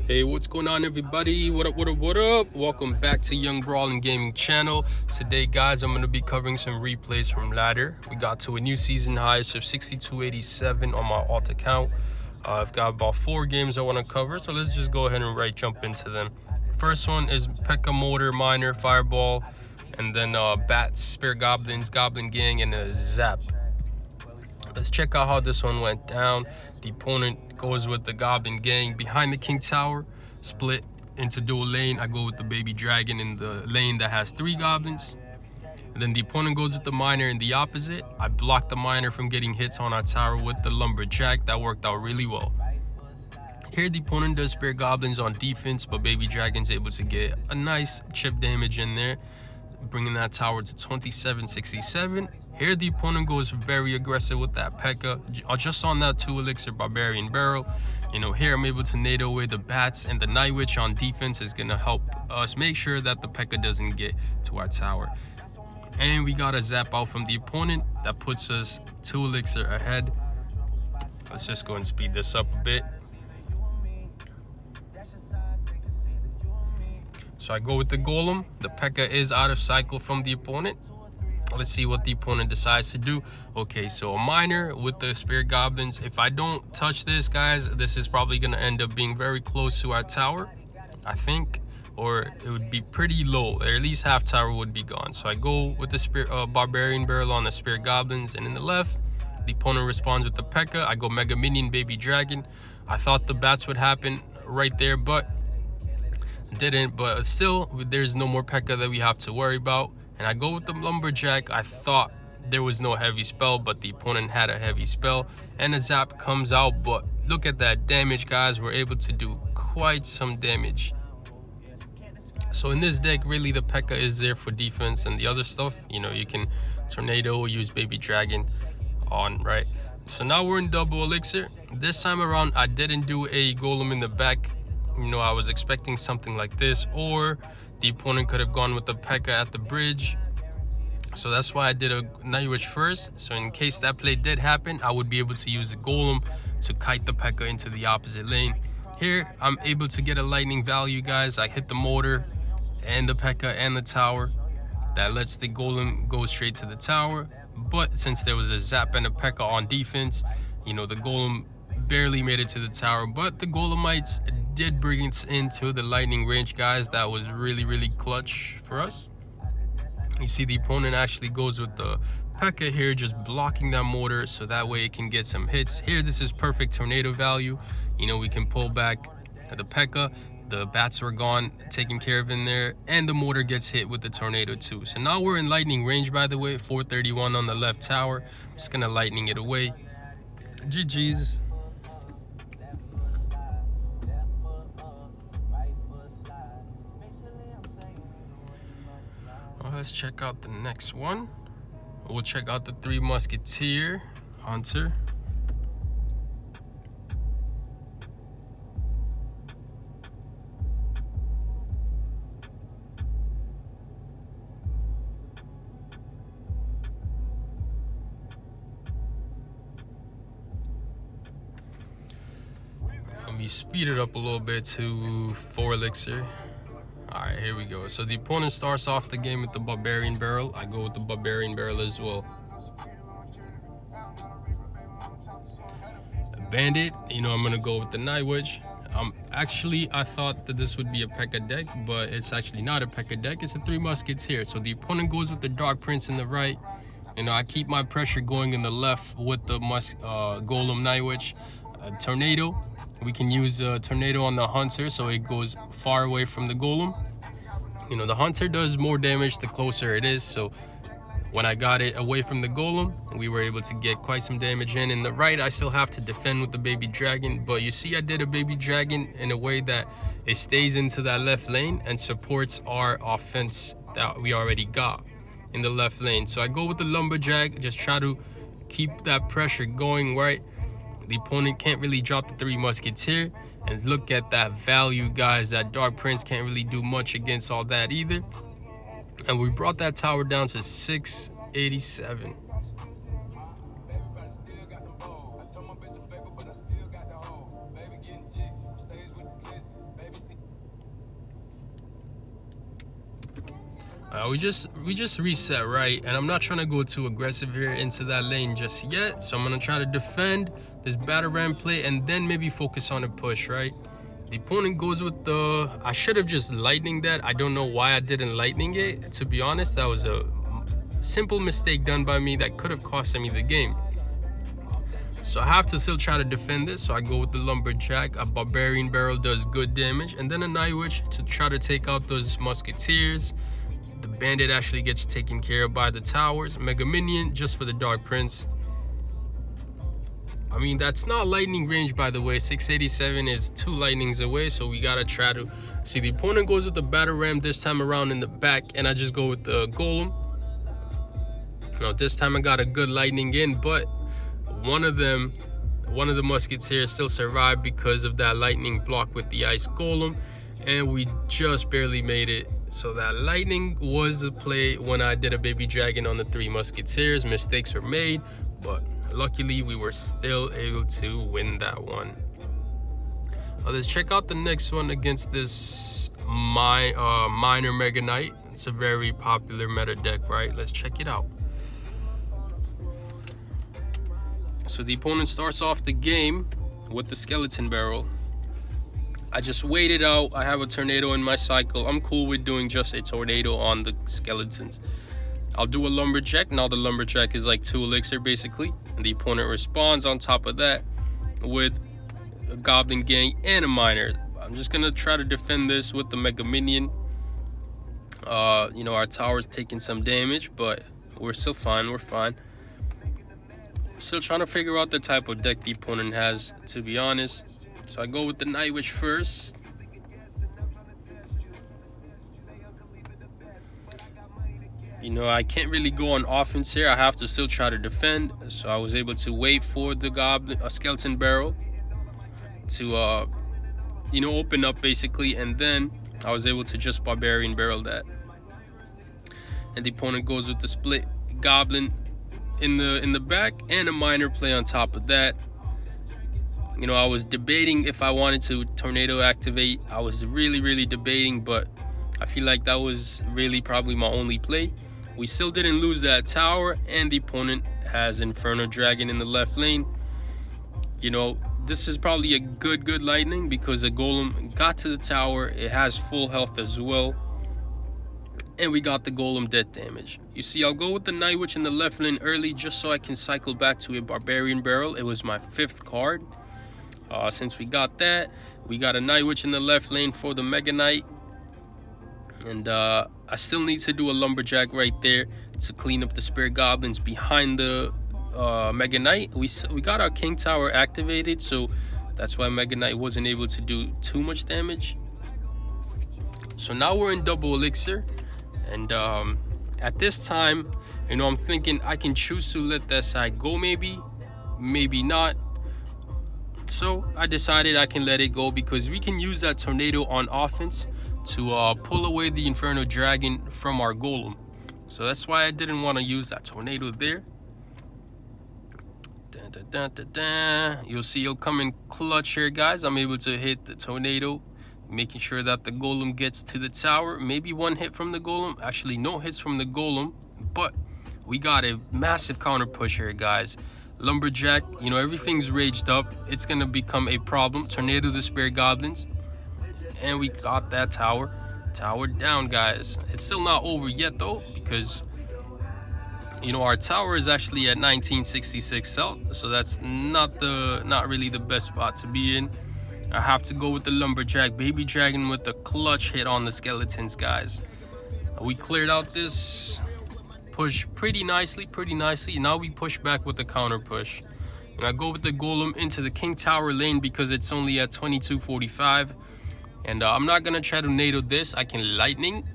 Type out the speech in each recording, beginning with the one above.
Hey, what's going on, everybody? What up, what up, what up? Welcome back to Young Brawling Gaming channel. Today, guys, I'm going to be covering some replays from Ladder. We got to a new season highest of 6287 on my alt account. I've got about 4 games I want to cover, so let's just go ahead and jump into them. First one is P.E.K.K.A. Motor, Miner, Fireball, and then Bats, Spirit Goblins, Goblin Gang, and a Zap. Let's check out how this one went down. The opponent goes with the Goblin Gang behind the King Tower, split into dual lane. I go with the Baby Dragon in the lane that has 3 goblins. And then the opponent goes with the Miner in the opposite. I block the Miner from getting hits on our tower with the Lumberjack. That worked out really well. Here the opponent does Spirit Goblins on defense, but Baby Dragon's able to get a nice chip damage in there, bringing that tower to 2767. Here the opponent goes very aggressive with that P.E.K.K.A. Just on that 2 elixir Barbarian Barrel. Here I'm able to NATO away the Bats, and the Night Witch on defense is going to help us make sure that the P.E.K.K.A. doesn't get to our tower. And we got a Zap out from the opponent that puts us 2 elixir ahead. Let's just go and speed this up a bit. So I go with the Golem. The P.E.K.K.A. is out of cycle from the opponent. Let's see what the opponent decides to do. Okay, so a Miner with the Spirit Goblins. If I don't touch this, guys, this is probably going to end up being very close to our tower, I think. Or it would be pretty low. Or at least half tower would be gone. So I go with the Spirit Barbarian Barrel on the Spirit Goblins. And in the left, the opponent responds with the P.E.K.K.A. I go Mega Minion, Baby Dragon. I thought the Bats would happen right there, but didn't. But still, there's no more P.E.K.K.A. that we have to worry about. And I go with the Lumberjack. I thought there was no heavy spell, but the opponent had a heavy spell. And a Zap comes out, but look at that damage, guys. We're able to do quite some damage. So in this deck, really, the P.E.K.K.A. is there for defense, and the other stuff, you can Tornado, use Baby Dragon on, right? So now we're in double elixir. This time around, I didn't do a Golem in the back. I was expecting something like this, or the opponent could have gone with the P.E.K.K.A. at the bridge. So that's why I did a Night Witch first. So in case that play did happen, I would be able to use the Golem to kite the P.E.K.K.A. into the opposite lane. Here, I'm able to get a lightning value, guys. I hit the mortar and the P.E.K.K.A. and the tower. That lets the Golem go straight to the tower. But since there was a Zap and a P.E.K.K.A. on defense, the Golem barely made it to the tower. But the Golemites did bring us into the lightning range, guys. That was really clutch for us. You see the opponent actually goes with the P.E.K.K.A. here, just blocking that mortar so that way it can get some hits. Here, this is perfect tornado value. We can pull back the P.E.K.K.A. The Bats were gone, taken care of in there, and the mortar gets hit with the tornado too. So now we're in lightning range, by the way. 431 on the left tower. I'm just gonna lightning it away. GG's. Let's check out the next one. We'll check out the 3 Musketeer Hunter. Let me speed it up a little bit to 4 elixir. Alright, here we go. So the opponent starts off the game with the Barbarian Barrel. I go with the Barbarian Barrel as well. Bandit, I'm going to go with the Night Witch. Actually, I thought that this would be a P.E.K.K.A. deck, but it's actually not a P.E.K.K.A. deck. It's a 3 Musketeer. So the opponent goes with the Dark Prince in the right. I keep my pressure going in the left with the Golem Night Witch. Tornado. We can use a Tornado on the Hunter so it goes far away from the Golem. The Hunter does more damage the closer it is. So when I got it away from the Golem, we were able to get quite some damage in. In the right, I still have to defend with the Baby Dragon. But you see, I did a Baby Dragon in a way that it stays into that left lane and supports our offense that we already got in the left lane. So I go with the Lumberjack, just try to keep that pressure going, right? The opponent can't really drop the 3 Musketeer. And look at that value, guys. That Dark Prince can't really do much against all that either. And we brought that tower down to 687. We just reset, right? And I'm not trying to go too aggressive here into that lane just yet. So I'm gonna try to defend this battle ram play and then maybe focus on a push, right? The opponent goes with the... I should have just lightning that. I don't know why I didn't lightning it. To be honest, that was a simple mistake done by me that could have cost me the game. So I have to still try to defend this. So I go with the lumberjack. A barbarian barrel does good damage, and then a night witch to try to take out those musketeers. The bandit actually gets taken care of by the towers. Mega minion just for the dark prince. I mean, that's not lightning range, by the way. 687 is 2 lightnings away, so we gotta try to see. The opponent goes with the battle ram this time around in the back, and I just go with the golem. Now this time I got a good lightning in, but one of the musketeers still survived because of that lightning block with the ice golem, and we just barely made it. So that lightning was a play when I did a baby dragon on the 3 musketeers. Mistakes were made, but luckily we were still able to win that one. Let's check out the next one against this minor mega knight. It's a very popular meta deck, right? Let's check it out. So the opponent starts off the game with the skeleton barrel. I just waited out. I have a tornado in my cycle. I'm cool with doing just a tornado on the skeletons. I'll do a lumberjack. Now the lumberjack is like 2 elixir basically, and the opponent responds on top of that with a goblin gang and a miner. I'm just gonna try to defend this with the mega minion. You know, our tower's taking some damage, but we're still fine. We're fine. Still trying to figure out the type of deck the opponent has, to be honest. So I go with the night witch first. You know, I can't really go on offense here. I have to still try to defend. So I was able to wait for the skeleton barrel to you know, open up basically, and then I was able to just barbarian barrel that. And the opponent goes with the split goblin in the back and a minor play on top of that. You know, I was debating if I wanted to tornado activate. I was really debating, but I feel like that was really probably my only play. We still didn't lose that tower, and the opponent has Inferno Dragon in the left lane. You know, this is probably a good lightning because the golem got to the tower. It has full health as well, and we got the golem death damage. You see, I'll go with the night witch in the left lane early just so I can cycle back to a barbarian barrel. It was my 5th card. Since we got that, we got a night witch in the left lane for the mega knight, and I still need to do a lumberjack right there to clean up the spirit goblins behind the mega knight. We got our king tower activated, so that's why mega knight wasn't able to do too much damage. So now we're in double elixir, and at this time, you know, I'm thinking I can choose to let that side go, maybe not. So I decided I can let it go because we can use that tornado on offense to pull away the Inferno Dragon from our golem. So that's why I didn't want to use that tornado there. You'll see it'll come in clutch here, guys. I'm able to hit the tornado, making sure that the golem gets to the tower. Maybe 1 hit from the golem. Actually, no hits from the golem, but we got a massive counter push here, guys. Lumberjack, you know, everything's raged up. It's gonna become a problem. Tornado the spirit goblins, and we got that tower down, guys. It's still not over yet though, because you know, our tower is actually at 1966 health, so that's not really the best spot to be in. I have to go with the lumberjack baby dragon with a clutch hit on the skeletons, guys. We cleared out this push pretty nicely. Now we push back with the counter push, and I go with the golem into the king tower lane because it's only at 2245, and I'm not gonna try to NATO this. I can lightning.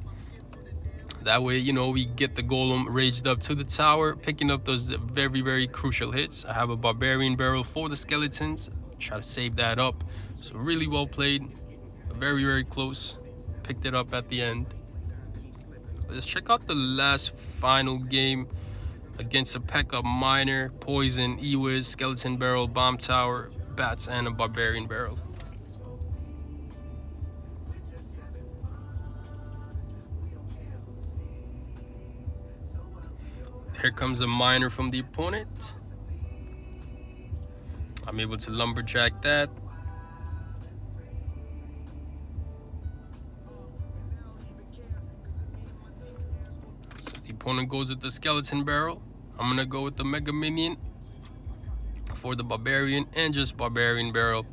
That way, you know, we get the golem raged up to the tower, picking up those very crucial hits. I have a barbarian barrel for the skeletons. Try to save that up. So really well played. Very close. Picked it up at the end. Let's check out the last final game against a P.E.K.K.A. Miner, Poison, E-Wiz, Skeleton Barrel, Bomb Tower, Bats, and a Barbarian Barrel. Here comes a miner from the opponent. I'm able to lumberjack that. So the opponent goes with the skeleton barrel. I'm gonna go with the mega minion for the barbarian and just barbarian barrel.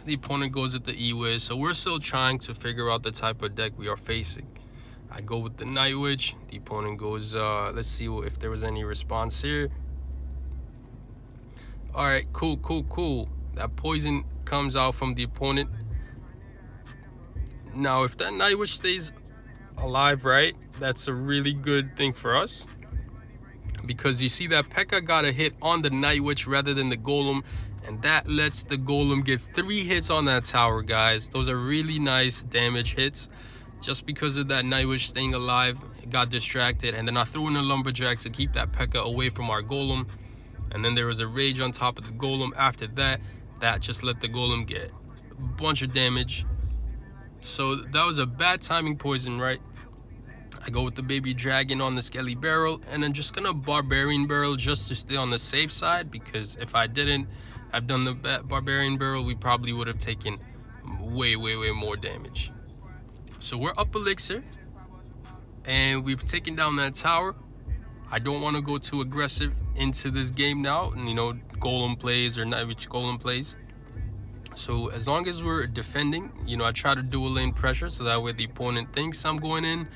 The opponent goes with the E-Wiz, so we're still trying to figure out the type of deck we are facing. I go with the Night Witch. The opponent goes, let's see if there was any response here. All right, cool. That poison comes out from the opponent. Now, if that Night Witch stays alive, right, that's a really good thing for us. Because you see that P.E.K.K.A got a hit on the Night Witch rather than the Golem. And that lets the Golem get 3 hits on that tower, guys. Those are really nice damage hits. Just because of that Night Witch staying alive, it got distracted. And then I threw in the Lumberjacks to keep that P.E.K.K.A away from our Golem. And then there was a Rage on top of the Golem after that. That just let the Golem get a bunch of damage. So that was a bad timing poison, right? I go with the Baby Dragon on the Skelly Barrel. And I'm just going to Barbarian Barrel just to stay on the safe side. Because if I didn't have done the Barbarian Barrel, we probably would have taken way more damage. So we're up elixir. And we've taken down that tower. I don't want to go too aggressive into this game now. And, you know, Golem plays or Night Witch Golem plays. So as long as we're defending, you know, I try to dual lane pressure. So that way the opponent thinks I'm going in.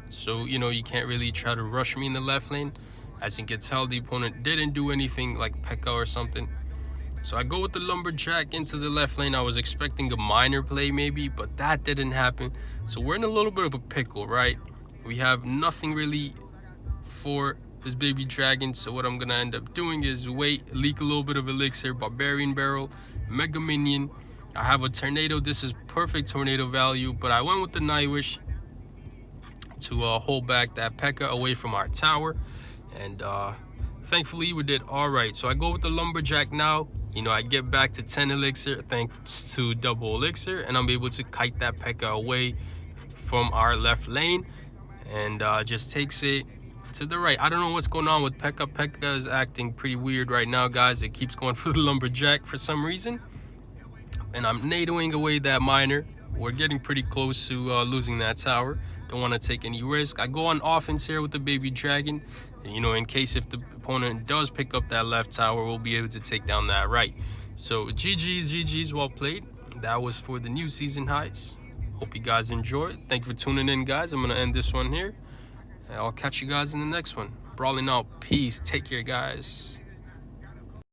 So, you know, you can't really try to rush me in the left lane. As you can tell, the opponent didn't do anything like P.E.K.K.A or something. So I go with the Lumberjack into the left lane. I was expecting a miner play maybe, but that didn't happen. So we're in a little bit of a pickle, right? We have nothing really for this Baby Dragon. So what I'm going to end up doing is wait, leak a little bit of elixir, Barbarian Barrel, Mega Minion. I have a Tornado. This is perfect Tornado value, but I went with the Night Witch to hold back that P.E.K.K.A away from our tower. And thankfully we did all right. So I go with the Lumberjack now. You know, I get back to 10 elixir thanks to double elixir, and I'm able to kite that P.E.K.K.A away from our left lane and just takes it to the right. I don't know what's going on with P.E.K.K.A. P.E.K.K.A is acting pretty weird right now, guys. It keeps going for the Lumberjack for some reason. And I'm nadoing away that miner. We're getting pretty close to losing that tower. Don't want to take any risk. I go on offense here with the Baby Dragon. You know, in case if the opponent does pick up that left tower, we'll be able to take down that right. So GG's, well played. That was for the new season highs. Hope you guys enjoyed. Thank you for tuning in, guys. I'm going to end this one here. And I'll catch you guys in the next one. Brawling out. Peace. Take care, guys.